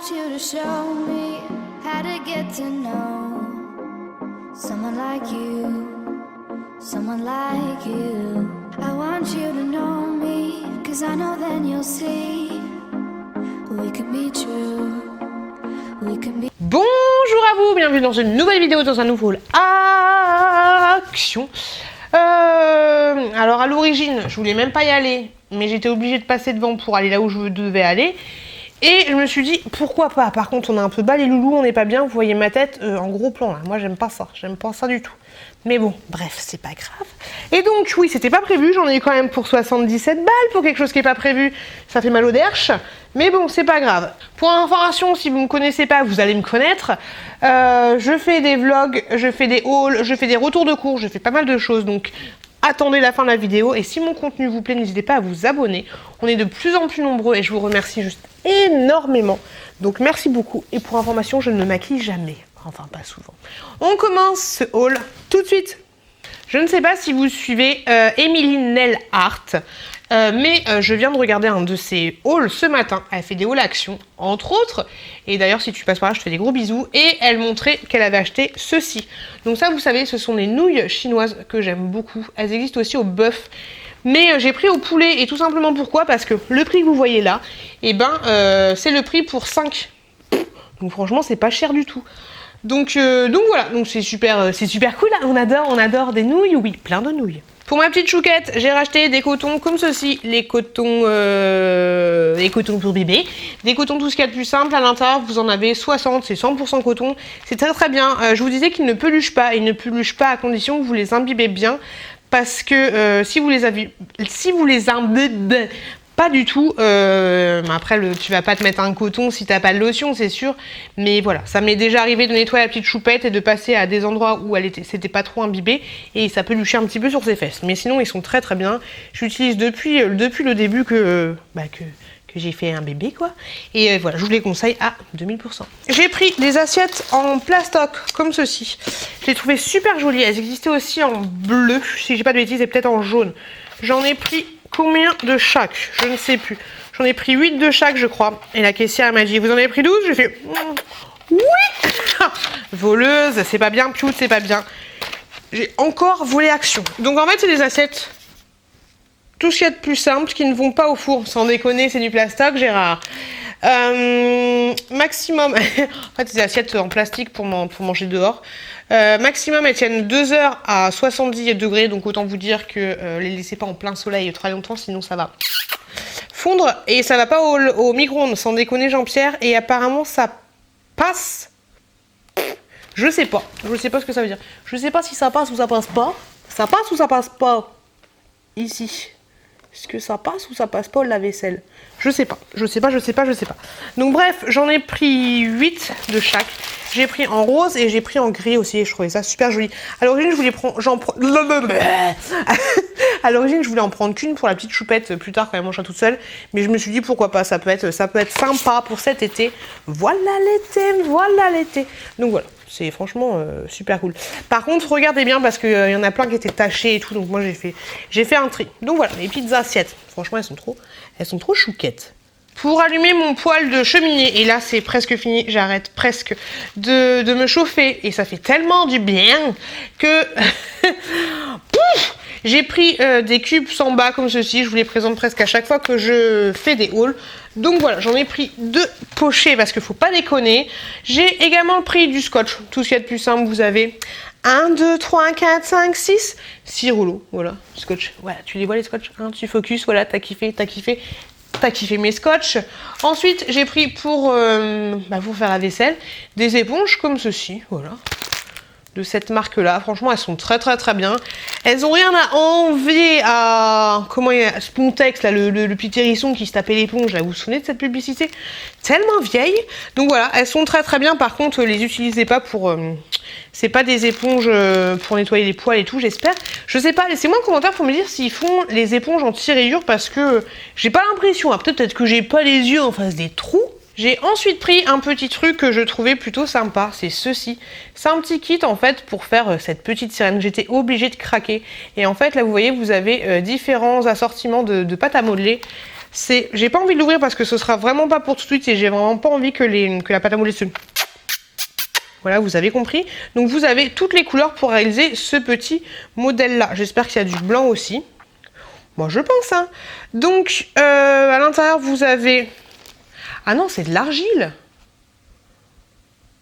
want you to show me how to get to know someone like you, someone like you. I want you to know me, 'cause I know then you'll see we could be true, we could be. Bonjour à vous, bienvenue dans une nouvelle vidéo, dans un nouveau action. Alors à l'origine, je voulais même pas y aller, mais j'étais obligée de passer devant pour aller là où je devais aller. Et je me suis dit, pourquoi pas. Par contre, on est un peu bas les loulous, on n'est pas bien. Vous voyez ma tête en gros plan là. Moi, j'aime pas ça du tout. Mais bon, bref, c'est pas grave. Et donc, oui, c'était pas prévu. J'en ai eu quand même pour 77 balles pour quelque chose qui est pas prévu. Ça fait mal au derche. Mais bon, c'est pas grave. Pour information, si vous me connaissez pas, vous allez me connaître. Je fais des vlogs, je fais des hauls, je fais des retours de cours, je fais pas mal de choses. Donc, attendez la fin de la vidéo. Et si mon contenu vous plaît, n'hésitez pas à vous abonner. On est de plus en plus nombreux et je vous remercie juste énormément. Donc, merci beaucoup. Et pour information, je ne me maquille jamais. Enfin, pas souvent. On commence ce haul tout de suite. Je ne sais pas si vous suivez Emily Nail Art, mais je viens de regarder un de ses hauls ce matin. Elle fait des hauls action, entre autres. Et d'ailleurs, si tu passes par là, je te fais des gros bisous. Et elle montrait qu'elle avait acheté ceci. Donc ça, vous savez, ce sont des nouilles chinoises que j'aime beaucoup. Elles existent aussi au bœuf. Mais j'ai pris au poulet, et tout simplement pourquoi? Parce que le prix que vous voyez là, eh ben, c'est le prix pour 5. Donc franchement, c'est pas cher du tout. Donc voilà, donc c'est super cool là. On adore des nouilles, oui, plein de nouilles. Pour ma petite chouquette, j'ai racheté des cotons comme ceci, les cotons pour bébé, des cotons tout ce qu'il y a de plus simple. À l'intérieur, vous en avez 60, c'est 100% coton, c'est très très bien. Je vous disais qu'ils ne peluchent pas, ils ne peluchent pas à condition que vous les imbibez bien, parce que si vous les imbibez pas du tout, après tu vas pas te mettre un coton si t'as pas de lotion, c'est sûr, mais voilà, ça m'est déjà arrivé de nettoyer la petite choupette et de passer à des endroits où c'était pas trop imbibé et ça peut lucher un petit peu sur ses fesses, mais sinon ils sont très très bien. J'utilise depuis le début que j'ai fait un bébé quoi, et voilà, je vous les conseille à 2000%. J'ai pris des assiettes en plastoc comme ceci, je les trouvais super jolies. Elles existaient aussi en bleu, si j'ai pas de bêtises, et peut-être en jaune. J'en ai pris combien de chaque? Je ne sais plus. J'en ai pris 8 de chaque, je crois. Et la caissière m'a dit, vous en avez pris 12? J'ai fait, oui. Voleuse, c'est pas bien. Pioute, c'est pas bien. J'ai encore volé action. Donc en fait, c'est des assiettes, tout ce qu'il y a de plus simple, qui ne vont pas au four. Sans déconner, c'est du plastoc, Gérard. Maximum, en fait, c'est des assiettes en plastique pour manger dehors. Maximum, elles tiennent 2 heures à 70 degrés, donc autant vous dire que les laissez pas en plein soleil très longtemps, sinon ça va fondre et ça va pas au micro-ondes, sans déconner Jean-Pierre, et apparemment ça passe. Je sais pas ce que ça veut dire. Je sais pas si ça passe ou ça passe pas. Ça passe ou ça passe pas ici. Est-ce que ça passe ou ça passe pas la vaisselle? Je sais pas. Donc bref, j'en ai pris 8 de chaque. J'ai pris en rose et j'ai pris en gris aussi. Je trouvais ça super joli. À l'origine, je voulais je voulais en prendre qu'une pour la petite choupette plus tard quand elle mangera toute seule. Mais je me suis dit pourquoi pas, ça peut être sympa pour cet été. Voilà l'été. Donc voilà. C'est franchement super cool. Par contre, regardez bien parce qu'il y en a plein qui étaient tachés et tout. Donc moi, j'ai fait un tri. Donc voilà, les petites assiettes. Franchement, elles sont trop chouquettes. Pour allumer mon poêle de cheminée, et là c'est presque fini, j'arrête presque de me chauffer. Et ça fait tellement du bien que... Pouf, j'ai pris des cubes Samba comme ceci. Je vous les présente presque à chaque fois que je fais des hauls. Donc voilà, j'en ai pris 2 pochés parce qu'il faut pas déconner. J'ai également pris du scotch. Tout ce qu'il y a de plus simple, vous avez 1, 2, 3, 4, 5, 6. 6 rouleaux, voilà, scotch. Voilà, tu les vois les scotch, hein, tu focus, voilà, t'as kiffé mes scotch. Ensuite, j'ai pris pour faire la vaisselle, des éponges comme ceci, voilà. De cette marque là, franchement elles sont très bien. Elles ont rien à envier à Spontex là, le petit hérisson qui se tapait l'éponge là, vous vous souvenez de cette publicité? Tellement vieille. Donc voilà, elles sont très bien. Par contre, les utilisez pas pour c'est pas des éponges pour nettoyer les poils et tout, j'espère. Je sais pas, laissez-moi un commentaire pour me dire s'ils font les éponges anti-rayures, parce que j'ai pas l'impression. Peut-être que j'ai pas les yeux en face des trous. J'ai ensuite pris un petit truc que je trouvais plutôt sympa, c'est ceci. C'est un petit kit en fait pour faire cette petite sirène. J'étais obligée de craquer. Et en fait là vous voyez, vous avez différents assortiments de pâte à modeler. J'ai pas envie de l'ouvrir parce que ce sera vraiment pas pour tout de suite et j'ai vraiment pas envie que la pâte à modeler se... Voilà, vous avez compris. Donc vous avez toutes les couleurs pour réaliser ce petit modèle-là. J'espère qu'il y a du blanc aussi. Moi, je pense, hein. Donc, à l'intérieur, vous avez... Ah non, c'est de l'argile.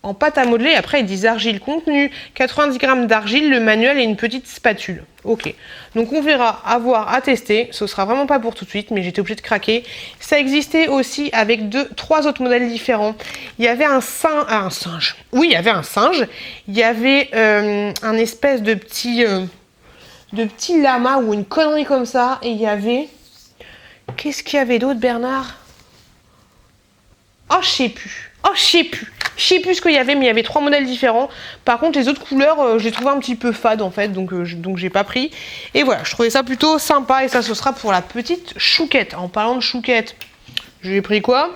En pâte à modeler, après, ils disent argile contenu. 90 g d'argile, le manuel et une petite spatule. Ok. Donc, on verra, à voir, à tester. Ce sera vraiment pas pour tout de suite, mais j'étais obligée de craquer. Ça existait aussi avec 3 autres modèles différents. Il y avait un singe. Oui, il y avait un singe. Il y avait un espèce de petit lama ou une connerie comme ça. Et il y avait... Qu'est-ce qu'il y avait d'autre, Bernard? Oh, je sais plus. Je sais plus ce qu'il y avait, mais il y avait 3 modèles différents. Par contre, les autres couleurs, je les trouvais un petit peu fades en fait, donc j'ai pas pris. Et voilà, je trouvais ça plutôt sympa. Et ça, ce sera pour la petite chouquette. En parlant de chouquette, j'ai pris quoi?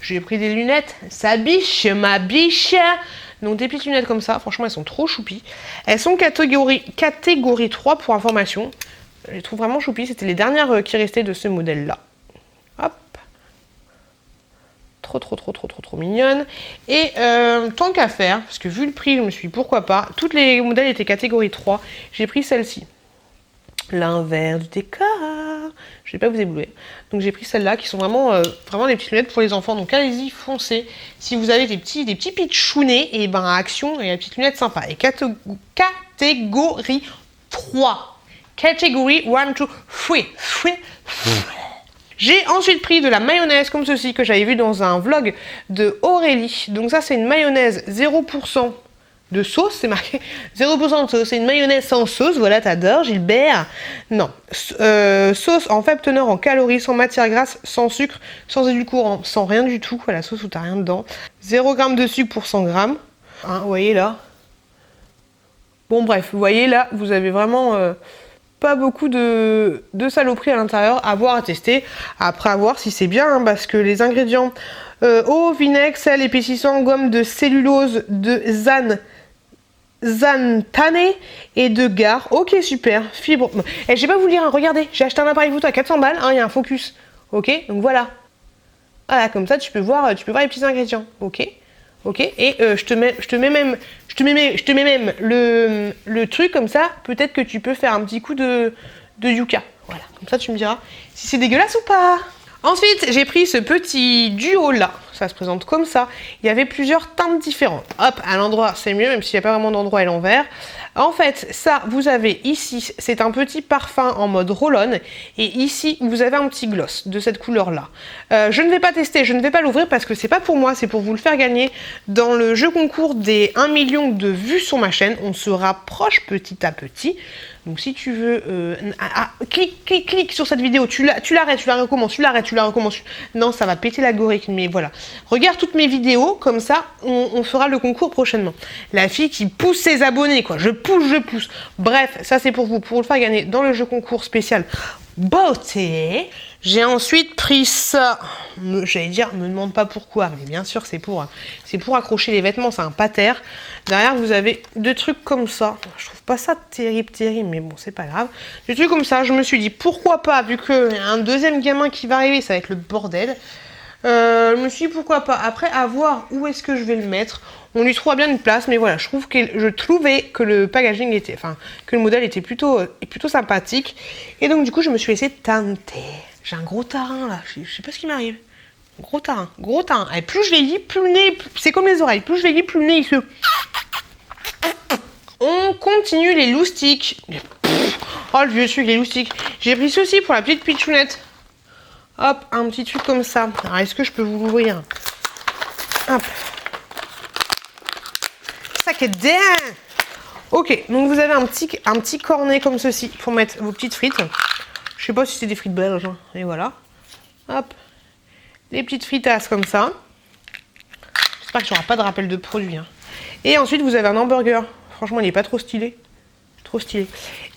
J'ai pris des lunettes. Sa biche, ma biche. Donc des petites lunettes comme ça. Franchement, elles sont trop choupies. Elles sont catégorie 3 pour information. Je les trouve vraiment choupies. C'était les dernières qui restaient de ce modèle-là. Hop. Trop mignonne. Et tant qu'à faire, parce que vu le prix, je me suis dit pourquoi pas. Toutes les modèles étaient catégorie 3. J'ai pris celle-ci. L'inverse du décor. Je vais pas vous éblouir. Donc j'ai pris celle-là qui sont vraiment des petites lunettes pour les enfants. Donc allez-y, foncez. Si vous avez des petits pitchounets, et ben action et la petite lunette sympa. Et catégorie 3. Catégorie 1, 2, 3. J'ai ensuite pris de la mayonnaise comme ceci que j'avais vu dans un vlog de Aurélie. Donc ça c'est une mayonnaise 0% de sauce, c'est marqué 0% de sauce. C'est une mayonnaise sans sauce, voilà, t'adores Gilbert. Non, sauce en faible teneur en calories, sans matière grasse, sans sucre, sans édulcorant, sans rien du tout. La sauce où t'as rien dedans. 0 g de sucre pour 100 g. Hein, vous voyez là. Bon bref, vous voyez là, vous avez vraiment... pas beaucoup de saloperies à l'intérieur, à voir, à tester. Après, à voir si c'est bien, hein, parce que les ingrédients eau, vinaigre, sel, épaississant, gomme de cellulose, de xanthane et de gare. Ok, super. Fibre. Et je vais pas vous lire, hein, regardez, j'ai acheté un appareil photo à 400 balles, hein, il y a un focus. Ok, donc voilà. Voilà, comme ça, tu peux voir les petits ingrédients. Ok. Ok, et je te mets même le truc comme ça, peut-être que tu peux faire un petit coup de yucca. Voilà, comme ça tu me diras si c'est dégueulasse ou pas. Ensuite, j'ai pris ce petit duo là, ça se présente comme ça. Il y avait plusieurs teintes différentes. Hop, à l'endroit c'est mieux, même s'il n'y a pas vraiment d'endroit à l'envers. En fait, ça, vous avez ici, c'est un petit parfum en mode roll-on. Et ici, vous avez un petit gloss de cette couleur-là. Je ne vais pas tester, je ne vais pas l'ouvrir parce que c'est pas pour moi, c'est pour vous le faire gagner. Dans le jeu concours des 1 million de vues sur ma chaîne, on se rapproche petit à petit. Donc si tu veux, clique sur cette vidéo, tu l'arrêtes, tu la recommences, tu l'arrêtes, tu la recommences. Non, ça va péter l'algorithme, mais voilà. Regarde toutes mes vidéos, comme ça, on fera le concours prochainement. La fille qui pousse ses abonnés, quoi. Je pousse. Bref, ça c'est pour vous, pour le faire gagner dans le jeu concours spécial beauté. J'ai ensuite pris ça. J'allais dire, me demande pas pourquoi, mais bien sûr c'est pour accrocher les vêtements, c'est un pater. Derrière vous avez 2 trucs comme ça. Je trouve pas ça terrible, mais bon c'est pas grave. Des trucs comme ça, je me suis dit pourquoi pas, vu qu'il y a un deuxième gamin qui va arriver, ça va être le bordel. Je me suis dit pourquoi pas. Après, à voir où est-ce que je vais le mettre. On lui trouvera bien une place, mais voilà, je trouvais que le packaging était, que le modèle était plutôt sympathique. Et donc du coup, je me suis laissée tenter. J'ai un gros tarin là, je sais pas ce qui m'arrive. Gros tarin. Et plus je vieillis, plus le nez, c'est comme les oreilles, plus je vieillis, plus le nez il se... On continue les loustiques. Oh le vieux truc, les loustiques. J'ai pris ceci pour la petite pitchounette. Hop, un petit truc comme ça. Alors, est-ce que je peux vous l'ouvrir? Hop. Ça est bien. Ok, donc vous avez un petit cornet comme ceci pour mettre vos petites frites. Je sais pas si c'est des frites belges. Hein. Et voilà. Hop. Des petites fritasses comme ça. J'espère qu'il n'y aura pas de rappel de produit. Hein. Et ensuite, vous avez un hamburger. Franchement, il n'est pas trop stylé. Trop stylé.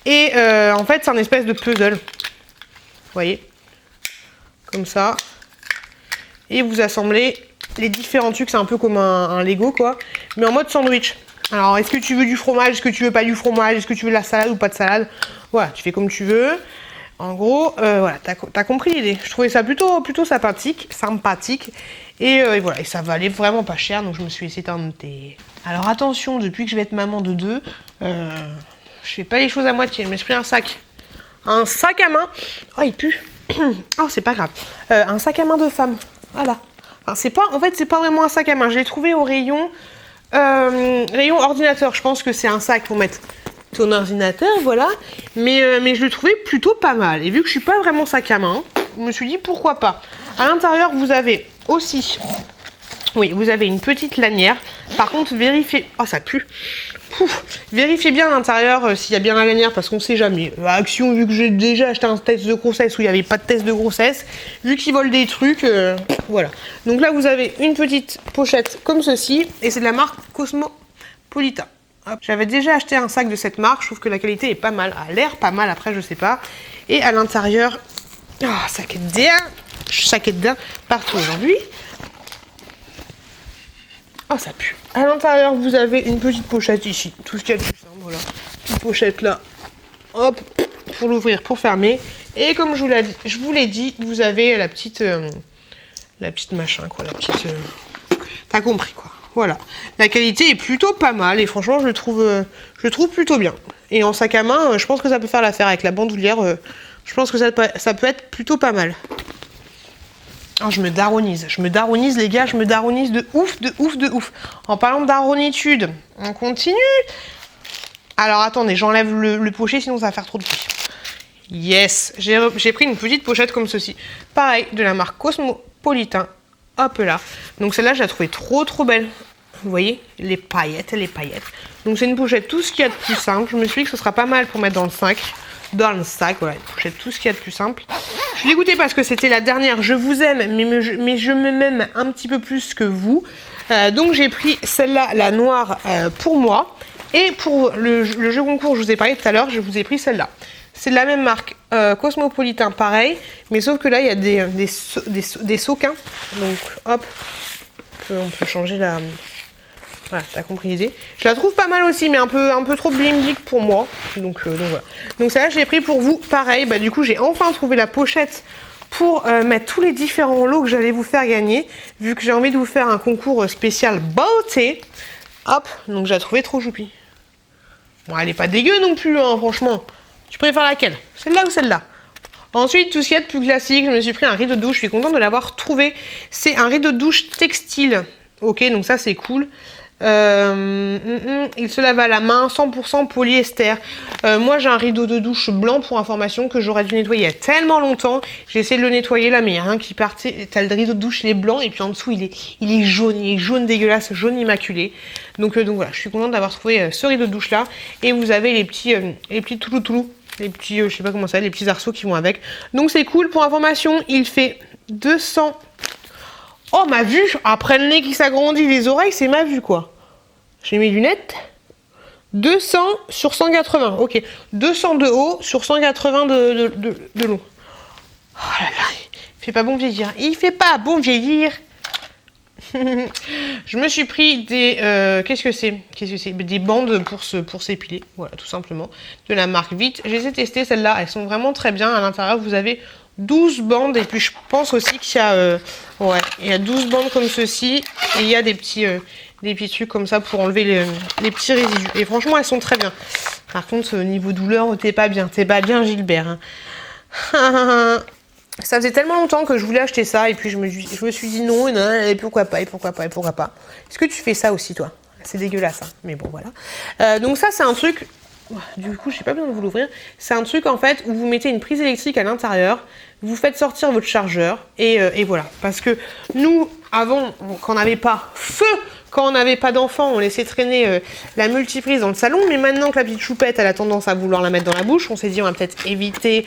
Et en fait, c'est un espèce de puzzle. Vous voyez? Comme ça. Et vous assemblez les différents trucs. C'est un peu comme un Lego, quoi. Mais en mode sandwich. Alors, est-ce que tu veux du fromage? Est-ce que tu veux pas du fromage? Est-ce que tu veux de la salade ou pas de salade? Voilà, tu fais comme tu veux. En gros, voilà, t'as compris l'idée. Je trouvais ça plutôt sympathique. Et voilà, et ça valait vraiment pas cher, donc je me suis laissé tenter. Alors attention, depuis que je vais être maman de 2, je fais pas les choses à moitié. Je me suis pris un sac. Un sac à main. Oh, il pue. Oh, c'est pas grave. Un sac à main de femme. Voilà. Enfin, en fait, c'est pas vraiment un sac à main. Je l'ai trouvé au rayon ordinateur. Je pense que c'est un sac pour mettre ton ordinateur, voilà. Mais je le trouvais plutôt pas mal. Et vu que je suis pas vraiment sac à main, je me suis dit pourquoi pas. À l'intérieur, vous avez aussi... Oui, vous avez une petite lanière. Par contre, vérifiez... Oh, ça pue. Vérifiez bien à l'intérieur s'il y a bien la lanière, parce qu'on sait jamais. Action, vu que j'ai déjà acheté un test de grossesse où il n'y avait pas de test de grossesse, vu qu'ils volent des trucs, voilà. Donc là, vous avez une petite pochette comme ceci, et c'est de la marque Cosmopolitan. J'avais déjà acheté un sac de cette marque, je trouve que la qualité est pas mal. A l'air pas mal, après, je sais pas. Et à l'intérieur... Oh, ça quête bien partout aujourd'hui. Oh, ça pue. À l'intérieur, vous avez une petite pochette ici. Tout ce qu'il y a de plus simple, voilà. Petite pochette là. Hop, pour l'ouvrir, pour fermer. Et comme je vous l'ai dit, vous avez la petite machin, quoi. La petite... T'as compris, quoi. Voilà. La qualité est plutôt pas mal. Et franchement, je le trouve plutôt bien. Et en sac à main, je pense que ça peut faire l'affaire avec la bandoulière. Je pense que ça peut être plutôt pas mal. Oh, je me daronise, les gars, je me daronise de ouf. En parlant de daronitude, on continue. Alors attendez, j'enlève le pochet, sinon ça va faire trop de bruit. Yes, j'ai pris une petite pochette comme ceci. Pareil, de la marque Cosmopolitan. Hop là. Donc celle-là, je la trouvais trop belle. Vous voyez, les paillettes. Donc c'est une pochette, tout ce qu'il y a de plus simple. Je me suis dit que ce sera pas mal pour mettre dans le sac. Voilà, une pochette, tout ce qu'il y a de plus simple. Je suis dégoûtée parce que c'était la dernière. Je vous aime, mais je me m'aime un petit peu plus que vous. Donc j'ai pris celle-là, la noire, pour moi. Et pour le jeu concours, je vous ai parlé tout à l'heure, je vous ai pris celle-là. C'est de la même marque, Cosmopolitan, pareil. Mais sauf que là, il y a des soquins. Donc hop, on peut changer la... Voilà, t'as compris l'idée. Je la trouve pas mal aussi, mais un peu trop bling pour moi. Donc voilà. Donc celle-là, je l'ai pris pour vous. Pareil, bah du coup, j'ai enfin trouvé la pochette pour mettre tous les différents lots que j'allais vous faire gagner. Vu que j'ai envie de vous faire un concours spécial beauté. Hop, donc je la trouvais trop joupie. Bon, elle est pas dégueu non plus, hein, franchement. Tu préfères laquelle? Celle-là ou celle-là? Ensuite, tout ce qu'il y a de plus classique, je me suis pris un rideau de douche. Je suis contente de l'avoir trouvé. C'est un rideau de douche textile. Ok, donc ça, c'est cool. Il se lave à la main, 100% polyester. Moi j'ai un rideau de douche blanc pour information que j'aurais dû nettoyer il y a tellement longtemps. J'ai essayé de le nettoyer là, mais il n'y a rien qui partait. T'as le rideau de douche, il est blanc et puis en dessous il est jaune dégueulasse, jaune immaculé. Donc voilà, je suis contente d'avoir trouvé ce rideau de douche là. Et vous avez les petits touloulous, les petits, je sais pas comment ça, les petits arceaux qui vont avec. Donc c'est cool. Pour information, il fait 200. Oh, ma vue, après le nez qui s'agrandit, les oreilles, c'est ma vue, quoi. J'ai mes lunettes. 200 sur 180, ok. 200 de haut sur 180 de long. Oh là là, il fait pas bon vieillir. Il fait pas bon vieillir. Je me suis pris des... qu'est-ce que c'est? Des bandes pour s'épiler. Voilà, tout simplement. De la marque Vite. Je les ai testées, celles-là. Elles sont vraiment très bien. À l'intérieur, vous avez 12 bandes. Et puis, je pense aussi qu'il y a... ouais, il y a 12 bandes comme ceci. Et il y a des petits trucs comme ça pour enlever les petits résidus. Et franchement, elles sont très bien. Par contre, niveau douleur, t'es pas bien, Gilbert. Hein. Ça faisait tellement longtemps que je voulais acheter ça. Et puis, je me suis dit non, et pourquoi pas. Est-ce que tu fais ça aussi, toi? C'est dégueulasse, hein. Mais bon, voilà. Donc ça, c'est un truc... Du coup, je sais pas besoin de vous l'ouvrir. C'est un truc, en fait, où vous mettez une prise électrique à l'intérieur. Vous faites sortir votre chargeur. Et voilà. Parce que nous, avant, quand on n'avait pas feu... Quand on n'avait pas d'enfant, on laissait traîner la multiprise dans le salon. Mais maintenant que la petite choupette, elle a tendance à vouloir la mettre dans la bouche, on s'est dit on va peut-être éviter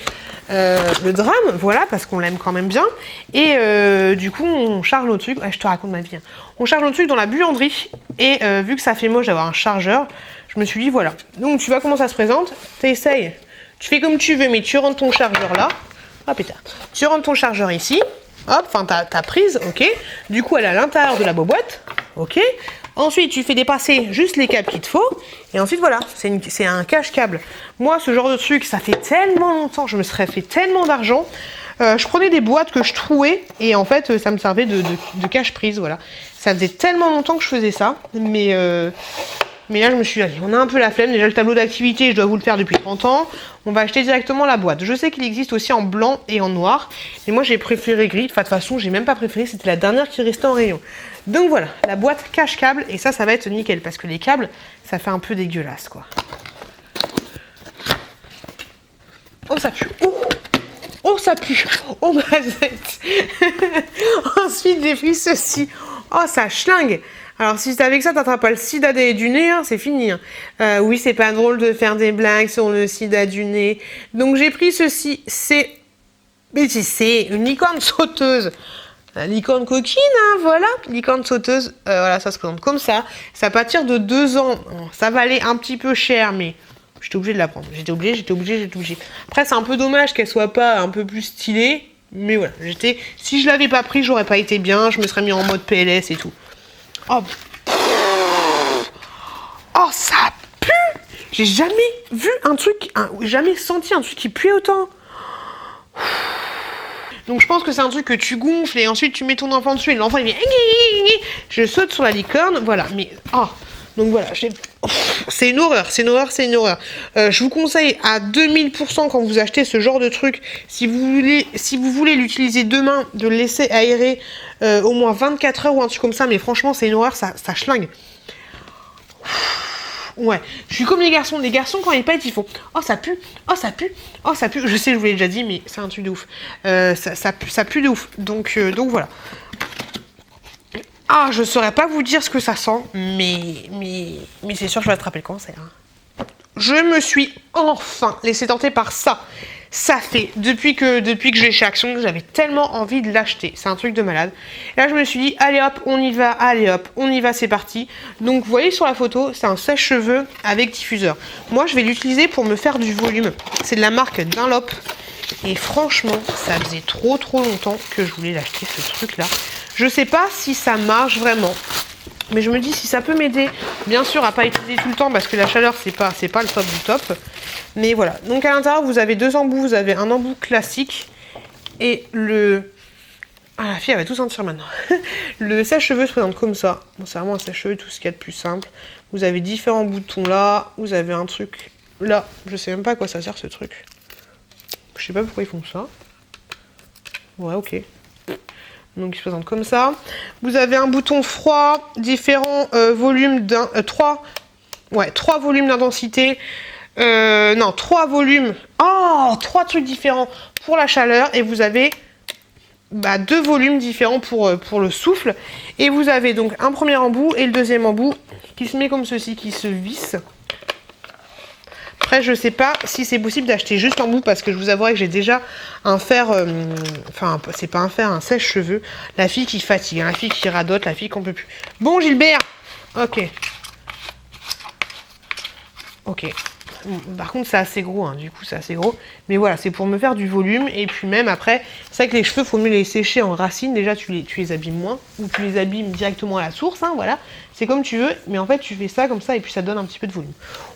le drame, voilà, parce qu'on l'aime quand même bien. Et du coup, on charge nos trucs. Je te raconte ma vie. Hein. On charge nos trucs dans la buanderie. Et vu que ça fait moche d'avoir un chargeur, je me suis dit voilà. Donc tu vois comment ça se présente. T'essayes. Tu fais comme tu veux, mais tu rentres ton chargeur là. Ah pétard. Tu rentres ton chargeur ici. Hop, enfin ta prise, ok. Du coup, elle est à l'intérieur de la boîte. Ok, Ensuite, tu fais dépasser juste les câbles qu'il te faut. Et ensuite, voilà, c'est un cache-câble. Moi, ce genre de truc, ça fait tellement longtemps, je me serais fait tellement d'argent. Je prenais des boîtes que je trouais et en fait, ça me servait de cache-prise, voilà. Ça faisait tellement longtemps que je faisais ça, mais là, je me suis dit, allez, on a un peu la flemme. Déjà, le tableau d'activité, je dois vous le faire depuis 30 ans. On va acheter directement la boîte. Je sais qu'il existe aussi en blanc et en noir, mais moi, j'ai préféré gris. Enfin, de toute façon, j'ai même pas préféré, c'était la dernière qui restait en rayon. Donc voilà, la boîte cache-câble, et ça va être nickel, parce que les câbles, ça fait un peu dégueulasse, quoi. Oh, ça pue. Oh, ça pue. Oh, ma tête. Ensuite, j'ai pris ceci. Oh, ça schlingue. Alors, si c'est avec ça, t'attrapes pas le sida du nez, hein, c'est fini. Hein. Oui, c'est pas drôle de faire des blagues sur le sida du nez. Donc, j'ai pris ceci. C'est une licorne sauteuse. La licorne coquine, hein, voilà. Licorne sauteuse. Voilà, ça se présente comme ça. Ça peut partir de 2 ans. Ça valait un petit peu cher, mais j'étais obligée de la prendre. J'étais obligée. Après, c'est un peu dommage qu'elle soit pas un peu plus stylée. Mais voilà, si je l'avais pas pris, j'aurais pas été bien. Je me serais mis en mode PLS et tout. Oh, ça pue! J'ai jamais vu jamais senti un truc qui pue autant. Donc je pense que c'est un truc que tu gonfles et ensuite tu mets ton enfant dessus et l'enfant il fait... Je saute sur la licorne, voilà. Mais donc voilà, c'est une horreur. Je vous conseille à 2000% quand vous achetez ce genre de truc, si vous voulez l'utiliser demain, de le laisser aérer au moins 24 heures ou un truc comme ça, mais franchement c'est une horreur, ça schlingue. Ouais, je suis comme les garçons quand ils pètent, ils font oh ça pue, je sais, je vous l'ai déjà dit, mais c'est un truc de ouf, ça pue de ouf, donc voilà. Je saurais pas vous dire ce que ça sent, mais c'est sûr que je vais attraper le cancer. Hein. Je me suis enfin laissé tenter par ça. Ça fait, depuis que je l'ai chez Action, j'avais tellement envie de l'acheter. C'est un truc de malade. Et là, je me suis dit, allez hop, on y va, c'est parti. Donc, vous voyez sur la photo, c'est un sèche-cheveux avec diffuseur. Moi, je vais l'utiliser pour me faire du volume. C'est de la marque Dunlop. Et franchement, ça faisait trop longtemps que je voulais l'acheter, ce truc-là. Je sais pas si ça marche vraiment. Mais je me dis si ça peut m'aider, bien sûr à pas utiliser tout le temps parce que la chaleur c'est pas le top du top. Mais voilà, donc à l'intérieur vous avez 2 embouts, vous avez un embout classique et la fille elle va tout sentir maintenant. Le sèche-cheveux se présente comme ça. Bon, c'est vraiment un sèche-cheveux, tout ce qu'il y a de plus simple. Vous avez différents boutons là, vous avez un truc là, je sais même pas à quoi ça sert ce truc. Je sais pas pourquoi ils font ça. Ouais, ok. Donc il se présente comme ça. Vous avez un bouton froid, différents volumes 3 volumes d'intensité. 3 volumes. 3 trucs différents pour la chaleur. Et vous avez 2 volumes différents pour le souffle. Et vous avez donc un premier embout et le deuxième embout qui se met comme ceci, qui se visse. Après, je sais pas si c'est possible d'acheter juste l'embout parce que je vous avouerai que j'ai déjà un fer, c'est pas un fer, un sèche-cheveux. La fille qui fatigue, la fille qui radote, la fille qu'on peut plus. Bon, Gilbert. Ok. Par contre, c'est assez gros, hein. Du coup, c'est assez gros. Mais voilà, c'est pour me faire du volume. Et puis même après, c'est vrai que les cheveux, faut mieux les sécher en racines. Déjà, tu les abîmes moins. Ou tu les abîmes directement à la source, hein, voilà. C'est comme tu veux. Mais en fait, tu fais ça comme ça et puis ça donne un petit peu de volume.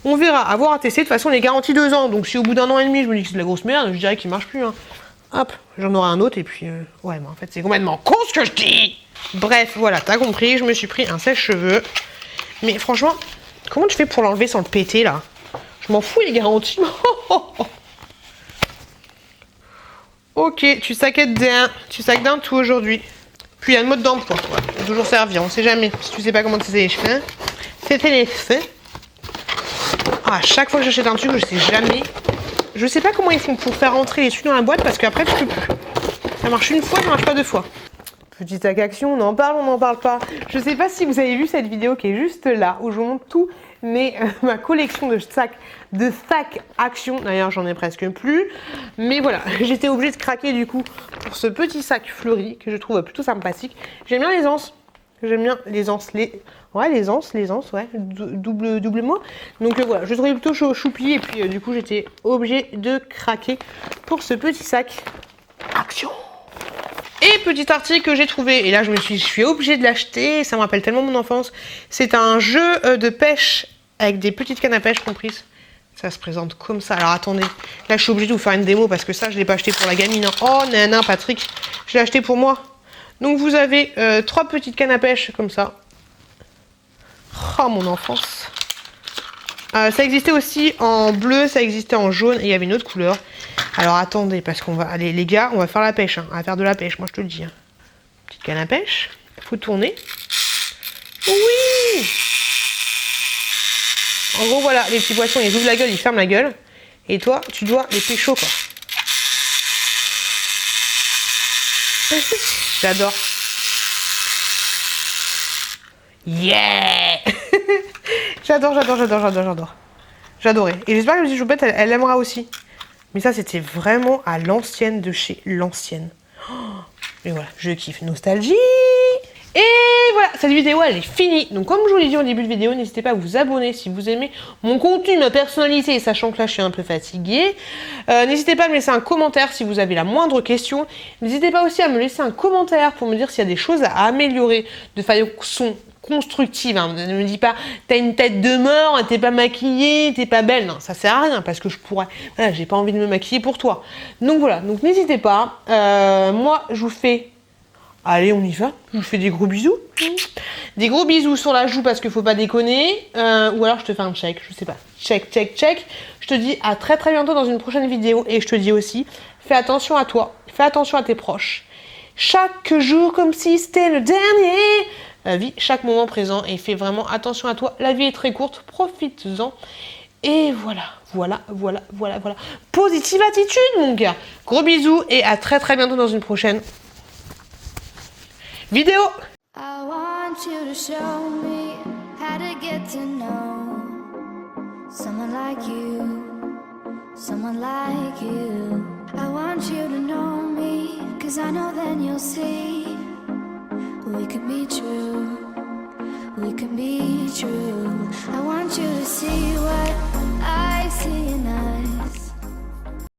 On verra, avoir à tester. De toute façon, les garanties 2 ans. Donc si au bout d'1 an et demi, je me dis que c'est de la grosse merde, je dirais qu'il marche plus. Hein. Hop, j'en aurai un autre. Et puis, ouais, mais en fait, c'est complètement con ce que je dis. Bref, voilà, t'as compris. Je me suis pris un sèche-cheveux. Mais franchement, comment tu fais pour l'enlever sans le péter, là? Je m'en fous les garanties. Ok, tu sacs d'un tout aujourd'hui. Puis il y a le mode d'emploi. Ouais, ça va toujours servir, on sait jamais. Si tu sais pas comment t'es les cheveux, c'était les cheveux. À chaque fois que j'achète un truc, je sais jamais. Je sais pas comment ils font pour faire rentrer les trucs dans la boîte parce qu'après tu peux plus. Ça marche une fois, ça marche pas 2 fois. Petit sac Action, on en parle pas. Je sais pas si vous avez vu cette vidéo qui est juste là, où je vous montre tout, mais ma collection de sacs Action, d'ailleurs j'en ai presque plus, mais voilà, j'étais obligée de craquer du coup pour ce petit sac fleuri que je trouve plutôt sympathique. J'aime bien les anses, double mot. Donc voilà, je trouvais plutôt choupi et puis du coup j'étais obligée de craquer pour ce petit sac Action. Et petit article que j'ai trouvé, et là je suis obligée de l'acheter, ça me rappelle tellement mon enfance. C'est un jeu de pêche avec des petites cannes à pêche comprises. Ça se présente comme ça. Alors attendez, là je suis obligée de vous faire une démo parce que ça je ne l'ai pas acheté pour la gamine. Hein. Oh nana Patrick, je l'ai acheté pour moi. Donc vous avez 3 petites cannes à pêche comme ça. Oh mon enfance. Ça existait aussi en bleu, ça existait en jaune et il y avait une autre couleur. Alors attendez, parce qu'on va... Allez les gars, on va faire la pêche. Hein. On va faire de la pêche, moi je te le dis. Hein. Petite canne à pêche. Faut tourner. Oui! En gros, voilà, les petits poissons, ils ouvrent la gueule, ils ferment la gueule. Et toi, tu dois les pécho, quoi. J'adore. Yeah! J'adore. J'adorais. Et j'espère que la petite choupette, elle aimera aussi. Mais ça, c'était vraiment à l'ancienne de chez l'ancienne. Oh, et voilà, je kiffe. Nostalgie! Et voilà, cette vidéo, elle est finie. Donc, comme je vous l'ai dit au début de vidéo, n'hésitez pas à vous abonner si vous aimez mon contenu, ma personnalité, sachant que là, je suis un peu fatiguée. N'hésitez pas à me laisser un commentaire si vous avez la moindre question. N'hésitez pas aussi à me laisser un commentaire pour me dire s'il y a des choses à améliorer de façon constructive. Hein. Ne me dis pas, t'as une tête de mort, t'es pas maquillée, t'es pas belle. Non, ça sert à rien parce que je pourrais... Voilà, j'ai pas envie de me maquiller pour toi. Donc voilà, donc n'hésitez pas. Moi, je vous fais... Allez, on y va. Je vous fais des gros bisous. Des gros bisous sur la joue parce qu'il faut pas déconner. Ou alors je te fais un check, je sais pas. Check. Je te dis à très bientôt dans une prochaine vidéo. Et je te dis aussi, fais attention à toi. Fais attention à tes proches. Chaque jour comme si c'était le dernier. Vis chaque moment présent et fais vraiment attention à toi. La vie est très courte, profites-en. Et voilà. Positive attitude, mon gars. Gros bisous et à très bientôt dans une prochaine vidéo. I want you to show me how to get to know someone like you, someone like you. I want you to know me, 'cause I know then you'll see we could be true, we could be true. I want you to see